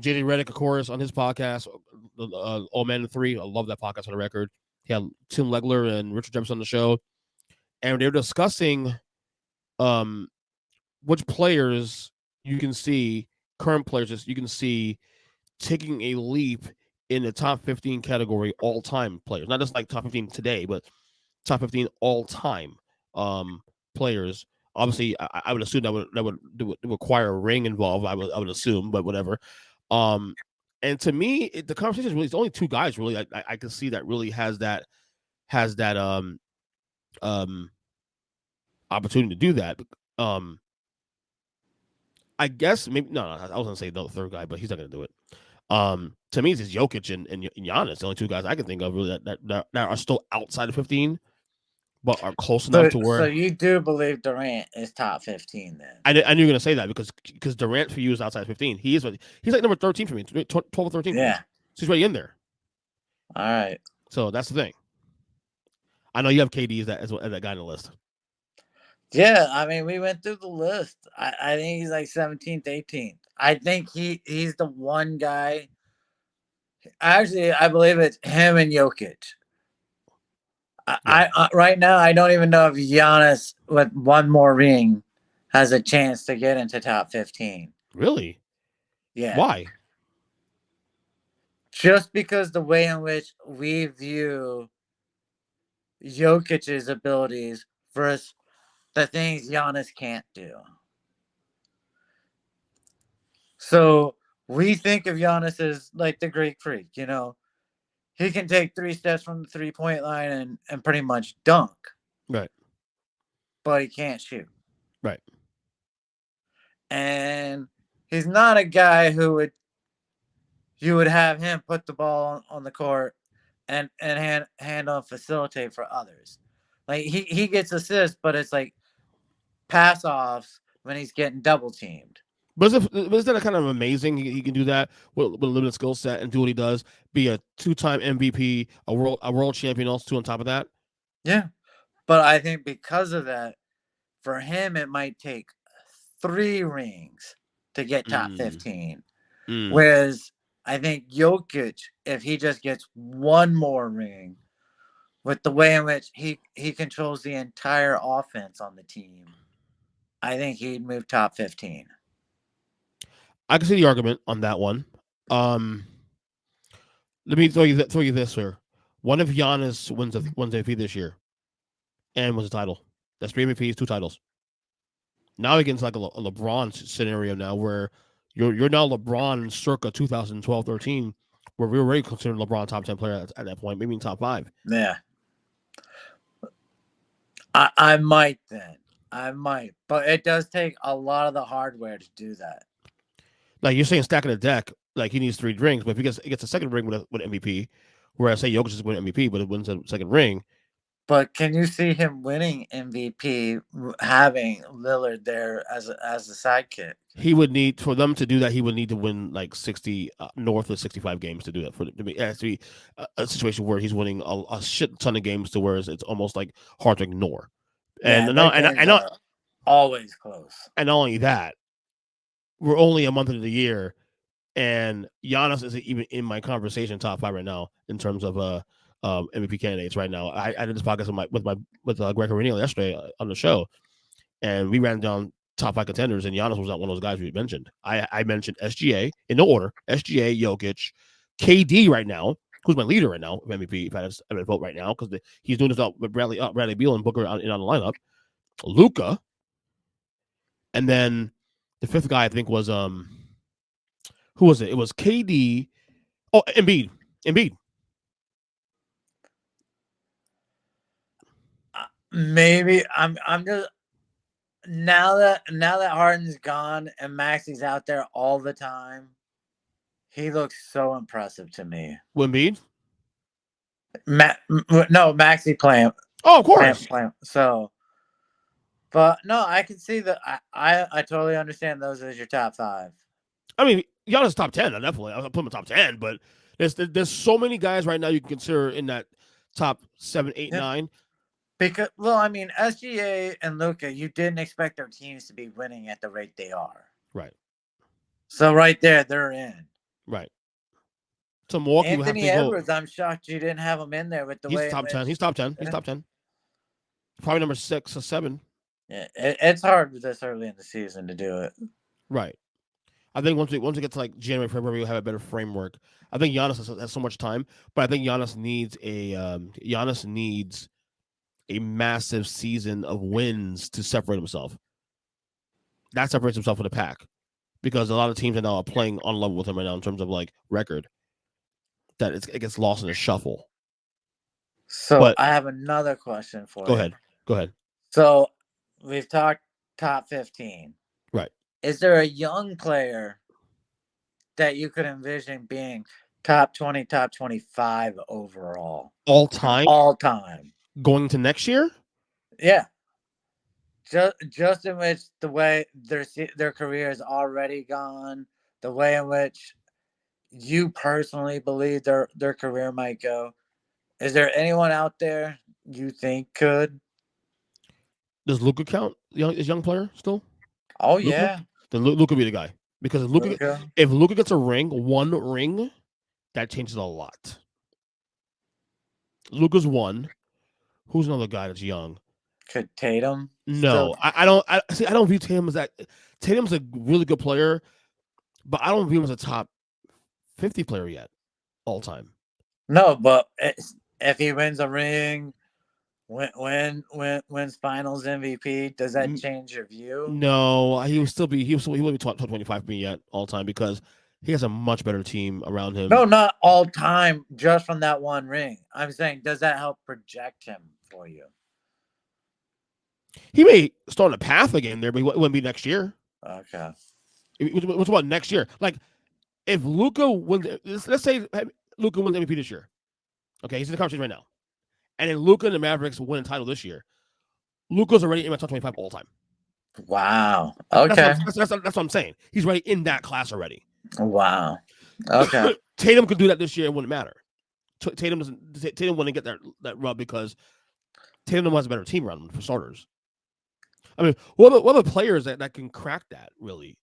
JJ Redick, of course, on his podcast, All Man and Three. I love that podcast on the record. He had Tim Legler and Richard Jefferson on the show, and they were discussing um, which players you can see, current players you can see taking a leap in the top 15 category all time players. Not just like top 15 today, but top 15 all time players. Obviously, I would assume that would require a ring involved. I would assume, but whatever. Um, and to me, the conversation is really it's only two guys really I can see that really has that um opportunity to do that. Um, I guess maybe no, I was gonna say the third guy, but he's not gonna do it. To me, it's just Jokic and Giannis, the only two guys I can think of really that are still outside of 15, but are close enough to So where you do believe Durant is top 15 then? I knew you were gonna say that because Durant for you is outside 15. He's like number 13 for me, 12 or 13 for me. Yeah. So he's right in there. All right. So that's the thing. I know you have KD as that guy on the list. Yeah, I mean, we went through the list. I think he's like 17th, 18th. I think he's the one guy. Actually, I believe it's him and Jokic. I right now I don't even know if Giannis with one more ring has a chance to get into top 15. Really? Yeah. Why? Just because the way in which we view Jokic's abilities versus the things Giannis can't do. So we think of Giannis as like the Greek freak, you know. He can take 3 steps from the 3-point line and pretty much dunk. Right. But he can't shoot. Right. And he's not a guy who you would have him put the ball on the court and handle and facilitate for others. Like he gets assists, but it's like pass offs when he's getting double teamed. But is that kind of amazing? He can do that with a limited skill set and do what he does. Be a 2-time MVP, a world champion, also on top of that. Yeah, but I think because of that, for him it might take 3 rings to get top 15. Whereas I think Jokic, if he just gets one more ring, with the way in which he controls the entire offense on the team, I think he'd move top 15. I can see the argument on that one. Let me throw you this here. What if Giannis wins MVP this year and wins a title? That's 3 MVPs, 2 titles. Now we get into like a LeBron scenario now where you're now LeBron circa 2012-13, where we were already considered LeBron top 10 player at that point, maybe in top 5. Yeah. I might then. I might. But it does take a lot of the hardware to do that. Like you're saying stacking the deck, like he needs 3 rings, but if he gets a second ring with MVP, whereas say Jokic is winning MVP, but it wins a second ring. But can you see him winning MVP having Lillard there as a sidekick? He would need for them to do that. He would need to win like 60 north of 65 games to do that. It has to be a situation where he's winning a shit ton of games to where it's almost like hard to ignore. And always close. And not only that, we're only a month into the year, and Giannis isn't even in my conversation top 5 right now in terms of MVP candidates right now. I did this podcast with Greg Arenio yesterday on the show, and we ran down top 5 contenders, and Giannis was not one of those guys we mentioned. I mentioned SGA in no order: SGA, Jokic, KD right now, who's my leader right now of MVP. If I had a vote right now, because he's doing this with Bradley Beal and Booker on the lineup, Luka, and then the 5th guy I think was who was it? It was KD. Oh, Embiid. Maybe I'm just now that Harden's gone and Maxi's out there all the time, he looks so impressive to me. Embiid? No, Maxi playing. Oh, of course. So, but no, I can see that. I totally understand those as your top 5. I mean, Giannis top 10, definitely. I'll put him in top 10, but there's so many guys right now you can consider in that top 7, 8, 9. Because, well, I mean, SGA and Luka, you didn't expect their teams to be winning at the rate they are. Right. So right there, they're in. Right. So Milwaukee would have Anthony to go. Edwards, I'm shocked you didn't have him in there with the He's way in top 10. which. He's top 10. He's top 10. Probably number 6 or 7. Yeah, it's hard this early in the season to do it. Right. I think once we get to like January, February, we'll have a better framework. I think Giannis has so much time, but I think Giannis needs a massive season of wins to separate himself. That separates himself from the pack because a lot of teams are now playing on level with him right now in terms of like record. That it gets lost in the shuffle. So I have another question for you. Go ahead. So we've talked top 15. Right. Is there a young player that you could envision being top 20, top 25 overall? All time? All time. Going to next year? Yeah. Just in which the way their career is already gone, the way in which you personally believe their career might go. Is there anyone out there you think could? Does Luka count? Young player still? Oh, Luka? yeah. Then Luka be the guy. Because if Luka gets one ring, that changes a lot. Luka's one. Who's another guy that's young? Could Tatum? No, I don't view Tatum as that. Tatum's a really good player, but I don't view him as a top 50 player yet, all time. No, but if he wins a ring, wins Finals MVP, does that change your view? No, he will be top 25 for me yet, all time, because he has a much better team around him. No, not all time, just from that one ring. I'm saying, does that help project him for you? He may start on a path again there, but it wouldn't be next year. Okay. What's about next year? Like, if Luka wins, let's say Luka wins MVP this year. Okay, he's in the conversation right now. And then Luka and the Mavericks win a title this year. Luka's already in my top 25 all time. Wow. Okay. That's what I'm saying. He's already in that class already. Wow. Okay. Tatum could do that this year. It wouldn't matter. Tatum wouldn't get that rub because Tatum has a better team around him, for starters. I mean, what are the players that can crack that, really?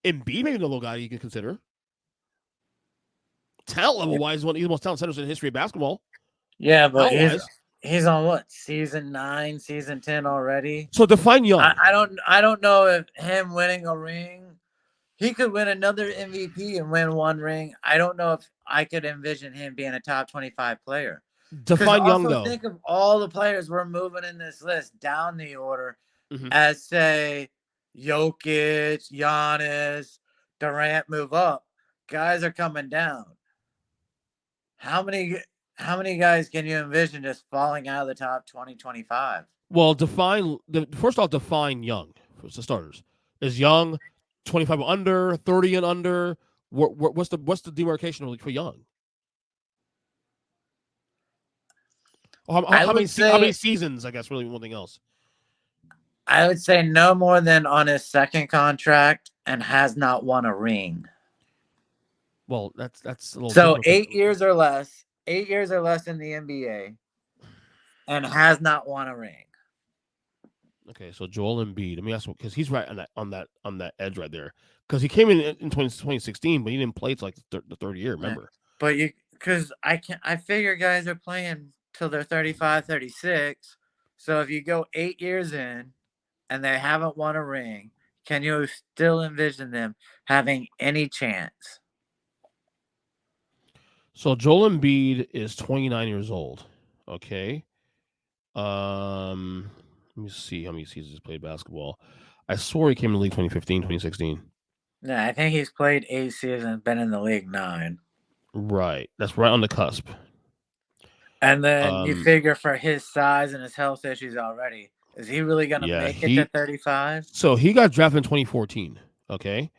Embiid maybe the little guy you can consider. Talent level-wise, he's the most talented centers in the history of basketball. Yeah, but he's on what, season 9, season 10 already? So define young. I don't know if him winning a ring, he could win another MVP and win one ring. I don't know if I could envision him being a top 25 player. Define young, though. Think of all the players we're moving in this list down the order as, say, Jokic, Giannis, Durant move up. Guys are coming down. How many guys can you envision just falling out of the top 20, 25? Well, first off, define young for the starters. Is young 25 under, 30 and under? What's the demarcation for young? How many seasons, I guess, really, one thing else? I would say no more than on his second contract and has not won a ring. Well, that's a little. So 8 years or less. 8 years or less in the NBA, and has not won a ring. Okay, so Joel Embiid. Let me ask him because he's right on that edge right there. Because he came in 2016, but he didn't play till like the third year. Remember? But I figure guys are playing till they're 35, 36. So if you go 8 years in, and they haven't won a ring, can you still envision them having any chance? So Joel Embiid is 29 years old. Okay. Let me see how many seasons he's played basketball. I swore he came in the league 2015, 2016. Yeah, I think he's played 8 seasons, been in the league 9. Right. That's right on the cusp. And then you figure for his size and his health issues already, is he really going to make it to 35? So he got drafted in 2014. Okay.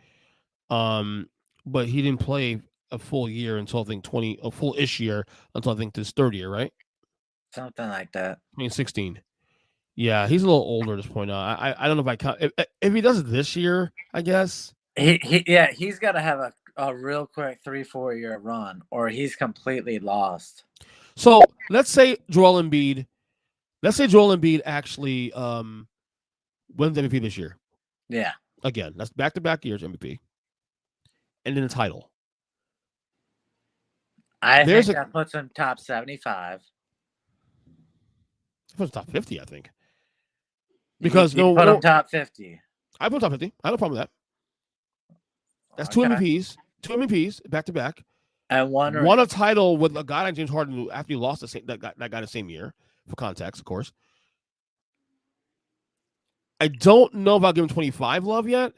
But he didn't play a full year until I think a full-ish year until I think this third year, right? Something like that. 2016. Yeah, he's a little older at this point now. I don't know if I count if he does it this year. I guess he's got to have a real quick 3-4 year run, or he's completely lost. So let's say Joel Embiid actually wins MVP this year. Yeah. Again, that's back-to-back years MVP, and then a title. I think that puts him top 75. It puts top 50, I think. Because you put him top 50. I put him top 50. I have no problem with that. That's two MVPs. Two MVPs back to back. And won a title with a guy like James Harden who after he lost that guy the same year, for context, of course. I don't know if I'll give him 25 love yet,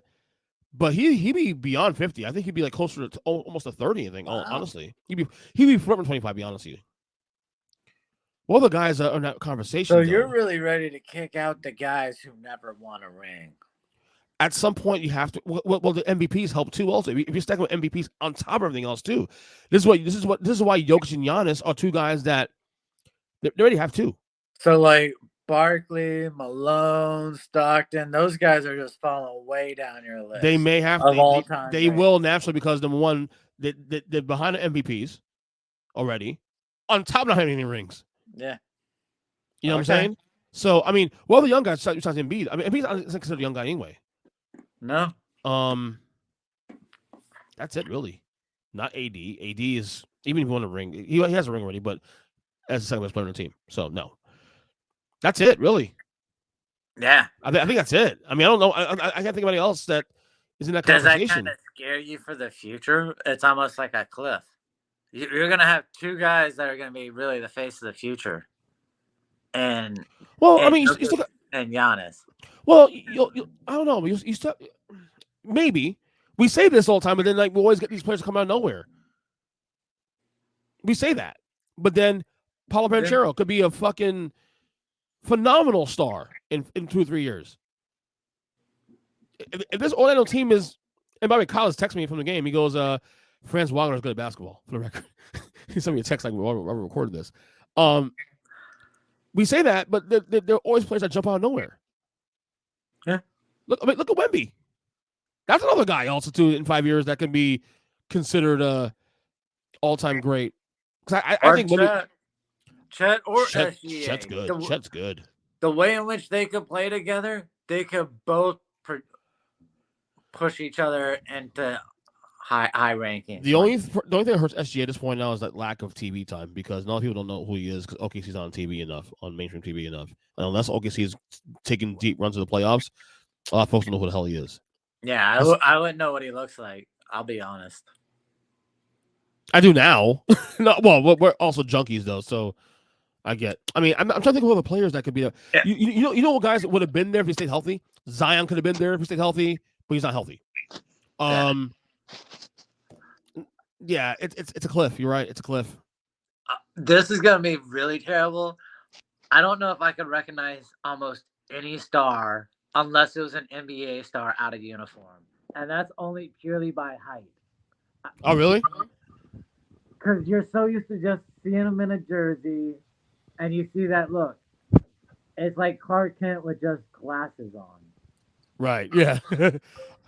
but he'd be beyond 50. I think he'd be like closer to almost a 30, I think. Wow. Honestly. He'd be forever 25, be honest with you. What other guys are in that conversation? So you're really ready to kick out the guys who never won a ring? At some point, you have to. Well, the MVPs help too. Also, if you're stacking with MVPs on top of everything else too, this is why Jokic and Giannis are two guys that they already have two. So like Barkley, Malone, Stockton, those guys are just falling way down your list. They may have of all time. They will naturally because number one, they're behind the MVPs already, on top of not having any rings. Yeah, you know what I'm saying. So I mean, well, the young guys besides Embiid. I mean, Embiid's not considered a young guy anyway. No. That's it really. Not AD. AD is even if he won a ring, he has a ring already, but as the second best player on the team. So no. That's it, really. Yeah. I think that's it. I mean, I don't know. I can't think of anybody else that is in that conversation. Does that kind of scare you for the future? It's almost like a cliff. You're going to have two guys that are going to be really the face of the future. And Giannis. Well, I don't know. You still, maybe we say this all the time, but then like we always get these players to come out of nowhere. We say that, but then Paulo Banchero could be a fucking phenomenal star in 2 or 3 years. If this Orlando team is, and by the way, Kyle has texted me from the game. He goes, Franz Wagner is good at basketball, for the record. He sent me a text like we recorded this. We say that, but there are always players that jump out of nowhere. Yeah. Look at Wemby. That's another guy also too in 5 years that can be considered a all-time great. Because I think Chet or SGA. Chet's good. Chet's good. The way in which they could play together, they could both push each other into high rankings. The only thing that hurts SGA at this point now is that lack of TV time because a lot of people don't know who he is because OKC's not on TV enough, on mainstream TV enough. And unless OKC is taking deep runs to the playoffs, a lot of folks don't know who the hell he is. Yeah, I wouldn't know what he looks like. I'll be honest. I do now. No, well, we're also junkies though, so I get. I mean, I'm trying to think of all the players that could be there. Yeah. You know what guys that would have been there if he stayed healthy? Zion could have been there if he stayed healthy, but he's not healthy. Yeah, it's a cliff. You're right. It's a cliff. This is gonna be really terrible. I don't know if I could recognize almost any star unless it was an NBA star out of uniform, and that's only purely by height. Oh, really? Because you're so used to just seeing him in a jersey, and you see that look. It's like Clark Kent with just glasses on. Right. Yeah.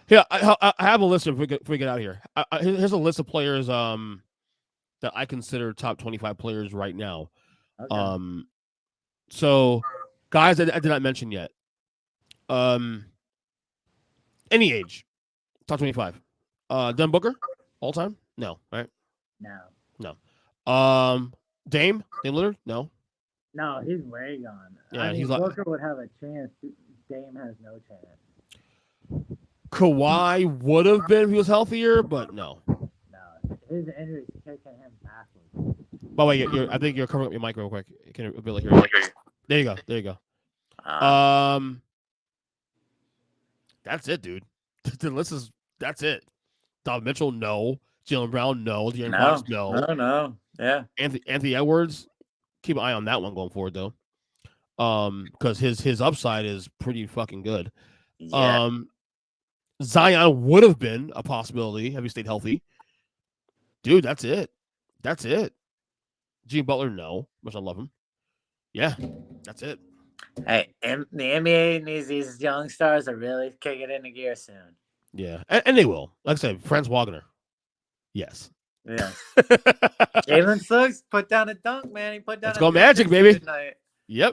Yeah. I have a list if we get out of here. Here's a list of players that I consider top 25 players right now. Okay. So guys that I did not mention yet. Any age, top 25. Devin Booker, all time? No, right? No. Dame Lillard? No. No, he's way gone. Yeah, I mean, Booker would have a chance. Dame has no chance. Kawhi would have been if he was healthier, but no. No, his injury's kicking him backwards. By the way, I think you're covering up your mic real quick. Can you hear you? There you go. That's it, dude. The list is that's it. Donovan Mitchell, no. Jaylen Brown, no. De'Aaron Fox, no. No. Yeah. Anthony Edwards, keep an eye on that one going forward though. Because his upside is pretty fucking good. Yeah. Zion would have been a possibility had he stayed healthy. Dude, that's it. Jimmy Butler, no. Much I love him. Yeah, that's it. Hey, the NBA needs these young stars to really kick it into gear soon. Yeah, and they will. Like I said, Franz Wagner. Yes. Yeah. Jalen Suggs put down a dunk, man. He put down. Let's go Magic, baby.